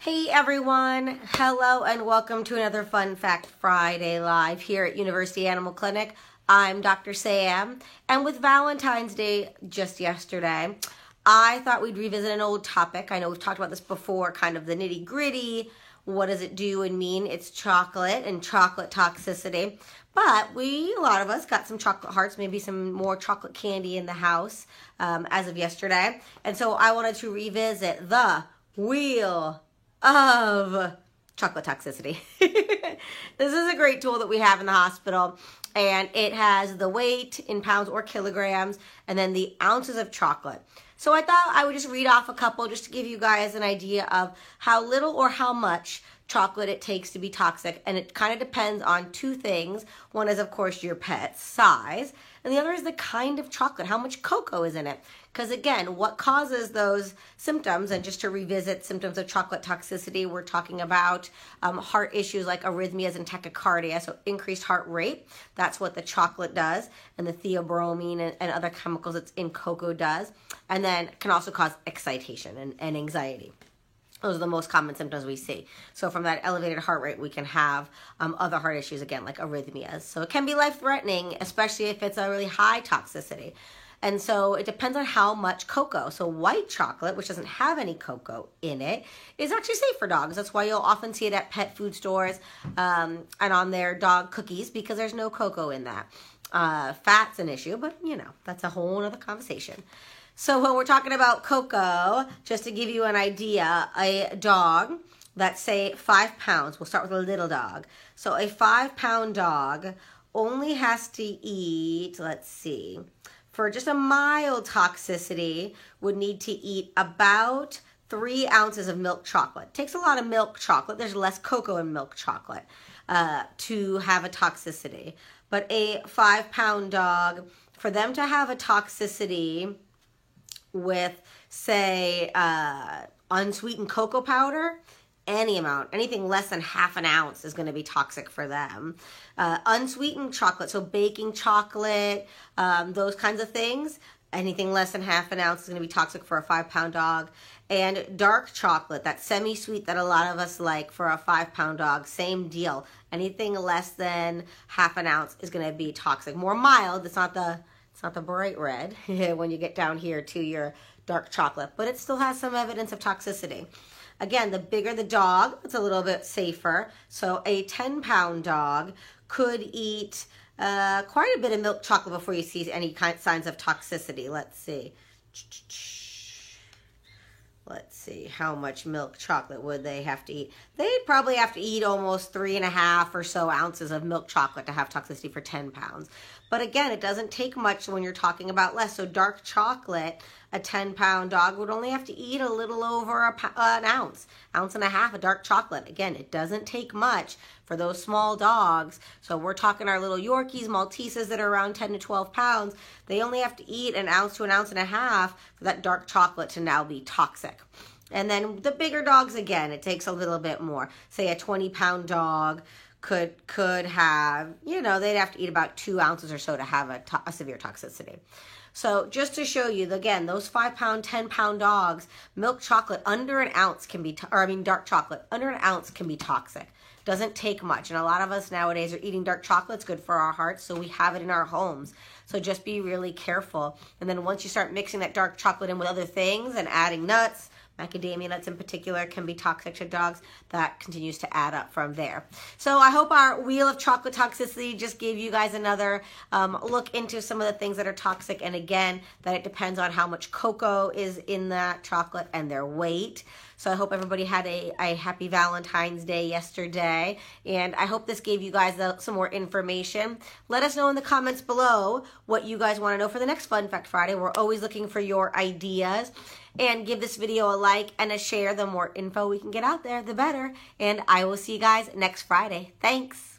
Hey everyone, hello and welcome to another Fun Fact Friday live here at University Animal Clinic. I'm Dr. Sam, and with Valentine's Day just yesterday, I thought we'd revisit an old topic. I know we've talked about this before, kind of the nitty gritty. What does it do and mean? It's chocolate and chocolate toxicity. But a lot of us got some chocolate hearts, maybe some more chocolate candy in the house as of yesterday. And so I wanted to revisit the wheel of chocolate toxicity. This is a great tool that we have in the hospital, and it has the weight in pounds or kilograms and then the ounces of chocolate. So I thought I would just read off a couple just to give you guys an idea of how little or how much chocolate it takes to be toxic, and it kind of depends on two things. One is, of course, your pet's size, and the other is the kind of chocolate, how much cocoa is in it. Because again, what causes those symptoms, and just to revisit symptoms of chocolate toxicity, we're talking about heart issues like arrhythmias and tachycardia, so increased heart rate. That's what the chocolate does, and the theobromine and other chemicals that's in cocoa does, and then can also cause excitation and anxiety. Those are the most common symptoms we see. So from that elevated heart rate, we can have other heart issues, again, like arrhythmias. So it can be life-threatening, especially if it's a really high toxicity. And so it depends on how much cocoa. So white chocolate, which doesn't have any cocoa in it, is actually safe for dogs. That's why you'll often see it at pet food stores and on their dog cookies, because there's no cocoa in that. Fat's an issue, but that's a whole other conversation. So when we're talking about cocoa, just to give you an idea, a dog that's, say, 5 pounds, we'll start with a little dog. So a 5-pound dog only has to eat, let's see, for just a mild toxicity, would need to eat about 3 ounces of milk chocolate. It takes a lot of milk chocolate. There's less cocoa in milk chocolate to have a toxicity. But a 5-pound dog, for them to have a toxicity with, say, unsweetened cocoa powder, any amount, anything less than half an ounce is going to be toxic for them. Unsweetened chocolate, so baking chocolate, those kinds of things, anything less than half an ounce is going to be toxic for a 5-pound dog. And dark chocolate, that semi-sweet that a lot of us like, for a 5-pound dog, same deal. Anything less than half an ounce is going to be toxic. More mild, it's not the bright red when you get down here to your dark chocolate, but it still has some evidence of toxicity. Again, the bigger the dog, it's a little bit safer. So a 10-pound dog could eat quite a bit of milk chocolate before you see any signs of toxicity. Let's see. Let's see, how much milk chocolate would they have to eat? They'd probably have to eat almost 3.5 or so ounces of milk chocolate to have toxicity for 10 pounds. But again, it doesn't take much when you're talking about less. So dark chocolate, a 10-pound dog would only have to eat a little over an ounce and a half of dark chocolate. Again, it doesn't take much for those small dogs. So we're talking our little Yorkies, Malteses that are around 10 to 12 pounds. They only have to eat an ounce to an ounce and a half for that dark chocolate to now be toxic. And then the bigger dogs, again, it takes a little bit more. Say a 20-pound dog could have, they'd have to eat about 2 ounces or so to have a severe toxicity. So just to show you, again, those 5-pound, 10-pound dogs, milk chocolate under an ounce can be, dark chocolate under an ounce can be toxic. Doesn't take much. And a lot of us nowadays are eating dark chocolate. It's good for our hearts, so we have it in our homes. So just be really careful. And then once you start mixing that dark chocolate in with other things and adding nuts, macadamia nuts in particular can be toxic to dogs. That continues to add up from there. So I hope our wheel of chocolate toxicity just gave you guys another look into some of the things that are toxic. And again, that it depends on how much cocoa is in that chocolate and their weight. So I hope everybody had a happy Valentine's Day yesterday. And I hope this gave you guys some more information. Let us know in the comments below what you guys want to know for the next Fun Fact Friday. We're always looking for your ideas. And give this video a like and a share. The more info we can get out there, the better. And I will see you guys next Friday. Thanks.